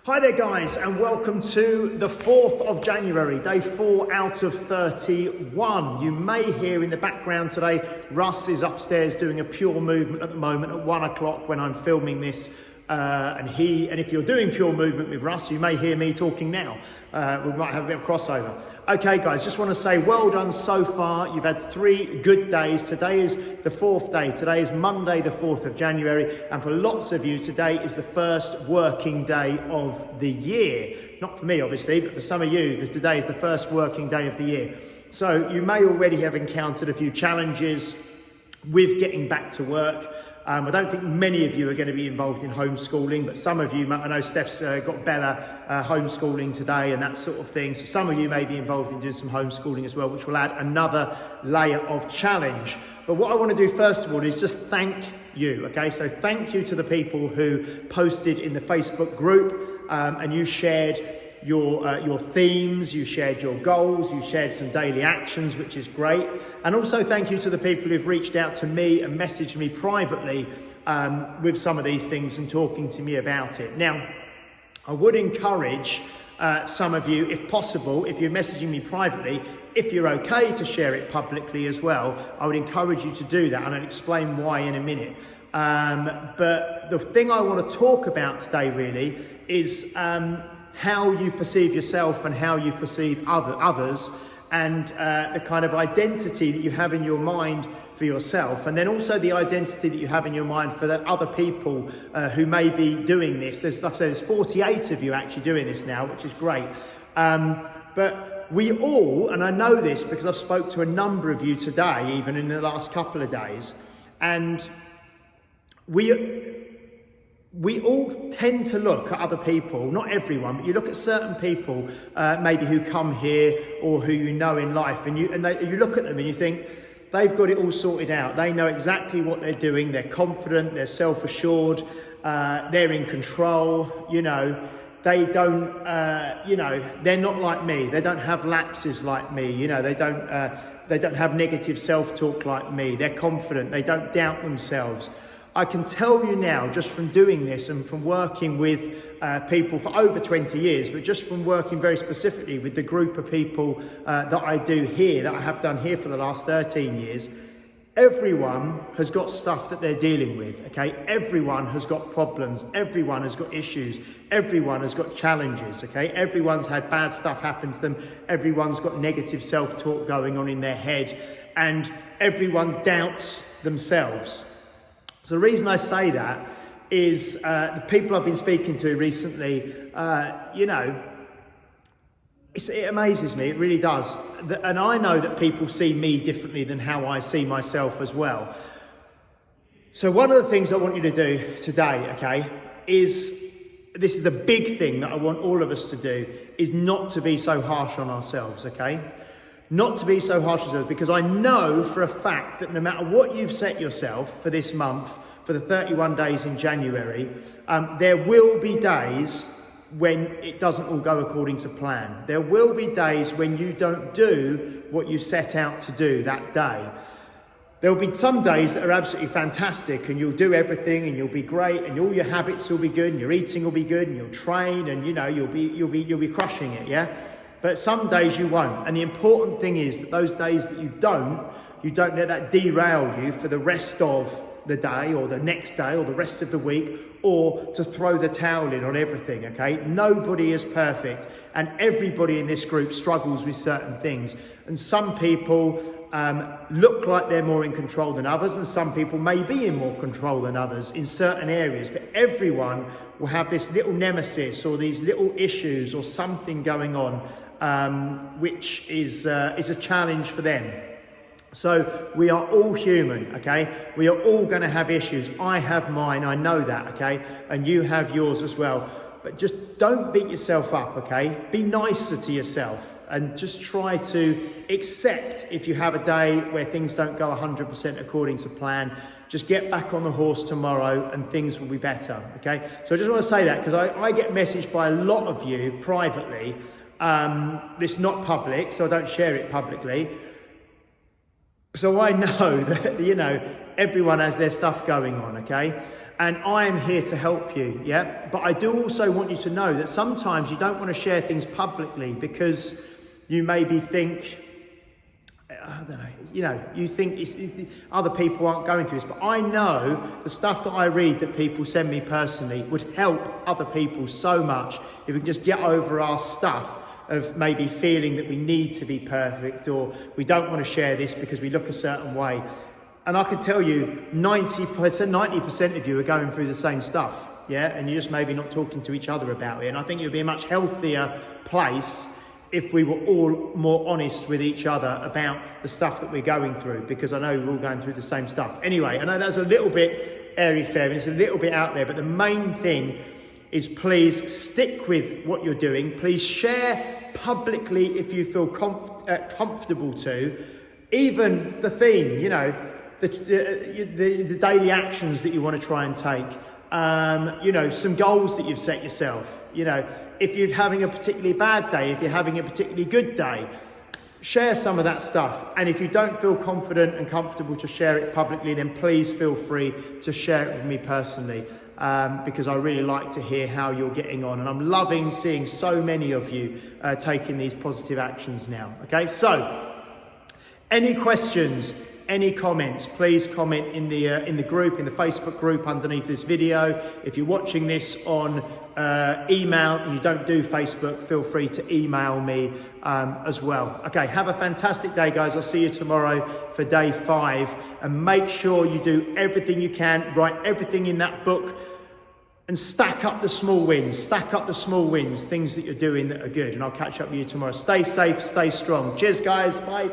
Hi there guys, and welcome to the 4th of January, day 4 out of 31. You may hear in the background today, Russ is upstairs doing a pure movement at the moment at 1 o'clock when I'm filming this. And if you're doing pure movement with Russ, you may hear me talking now. We might have a bit of crossover. Okay guys, just want to say well done so far. You've had 3 good days. Today is the 4th day. Today is Monday the 4th of January. And for lots of you, today is the first working day of the year. Not for me obviously, but for some of you, today is the first working day of the year. So you may already have encountered a few challenges with getting back to work. I don't think many of you are going to be involved in homeschooling, but some of you, I know Steph's got Bella homeschooling today and that sort of thing. So some of you may be involved in doing some homeschooling as well, which will add another layer of challenge. But what I want to do first of all is just thank you, okay? So thank you to the people who posted in the Facebook group and you shared your themes, you shared your goals, you shared some daily actions, which is great. And also thank you to the people who've reached out to me and messaged me privately with some of these things and talking to me about it. Now, I would encourage some of you, if possible, if you're messaging me privately, if you're okay to share it publicly as well, I would encourage you to do that, and I'll explain why in a minute. But the thing I want to talk about today really is how you perceive yourself and how you perceive others, and the kind of identity that you have in your mind for yourself, and then also the identity that you have in your mind for the other people who may be doing this. There's, like I said, there's 48 of you actually doing this now, which is great. But we all, and I know this because I've spoke to a number of you today, even in the last couple of days, and we all tend to look at other people, not everyone, but you look at certain people, maybe who come here or who you know in life, and you look at them and you think, they've got it all sorted out. They know exactly what they're doing. They're confident, they're self-assured, they're in control, they don't, they're not like me. They don't have lapses like me. They don't have negative self-talk like me. They're confident. They don't doubt themselves. I can tell you now, just from doing this and from working with people for over 20 years, but just from working very specifically with the group of people that I do here, that I have done here for the last 13 years, everyone has got stuff that they're dealing with, okay? Everyone has got problems. Everyone has got issues. Everyone has got challenges, okay? Everyone's had bad stuff happen to them. Everyone's got negative self-talk going on in their head, and everyone doubts themselves. So the reason I say that is the people I've been speaking to recently, it amazes me, it really does. And I know that people see me differently than how I see myself as well. So one of the things I want you to do today, okay, this is the big thing that I want all of us to do, is not to be so harsh on ourselves, okay? Not to be so harsh on ourselves, because I know for a fact that no matter what you've set yourself for this month, for the 31 days in January, there will be days when it doesn't all go according to plan. There will be days when you don't do what you set out to do that day. There'll be some days that are absolutely fantastic and you'll do everything and you'll be great and all your habits will be good and your eating will be good and you'll train and you'll be crushing it, yeah? But some days you won't. And the important thing is that those days that you don't let that derail you for the rest of the day or the next day or the rest of the week, or to throw the towel in on everything, okay? Nobody is perfect, and everybody in this group struggles with certain things. And some people look like they're more in control than others, and some people may be in more control than others in certain areas, but everyone will have this little nemesis or these little issues or something going on, which is a challenge for them. So we are all human, okay? We are all going to have issues. I have mine, I know that, okay? And you have yours as well. But just don't beat yourself up, okay? Be nicer to yourself and just try to accept if you have a day where things don't go 100% according to plan. Just get back on the horse tomorrow and things will be better, okay? So I just want to say that because I get messaged by a lot of you privately. It's not public, so I don't share it publicly. So I know that, everyone has their stuff going on, okay? And I am here to help you, yeah? But I do also want you to know that sometimes you don't want to share things publicly because you maybe think, I don't know, you think other people aren't going through this. But I know the stuff that I read that people send me personally would help other people so much if we can just get over our stuff of maybe feeling that we need to be perfect or we don't want to share this because we look a certain way. And I can tell you 90% of you are going through the same stuff, yeah? And you're just maybe not talking to each other about it. And I think it would be a much healthier place if we were all more honest with each other about the stuff that we're going through, because I know we're all going through the same stuff. Anyway, I know that's a little bit airy-fairy, it's a little bit out there, but the main thing is please stick with what you're doing. Please share publicly if you feel comfortable to. Even the theme, the daily actions that you want to try and take, some goals that you've set yourself, if you're having a particularly bad day, if you're having a particularly good day, share some of that stuff. And if you don't feel confident and comfortable to share it publicly, then please feel free to share it with me personally, because I really like to hear how you're getting on. And I'm loving seeing so many of you taking these positive actions now. Okay, so any questions? Any comments, please comment in the group, in the Facebook group underneath this video. If you're watching this on email and you don't do Facebook, feel free to email me as well. Okay, have a fantastic day, guys. I'll see you tomorrow for day 5. And make sure you do everything you can, write everything in that book, and stack up the small wins, things that you're doing that are good. And I'll catch up with you tomorrow. Stay safe, stay strong. Cheers, guys. Bye.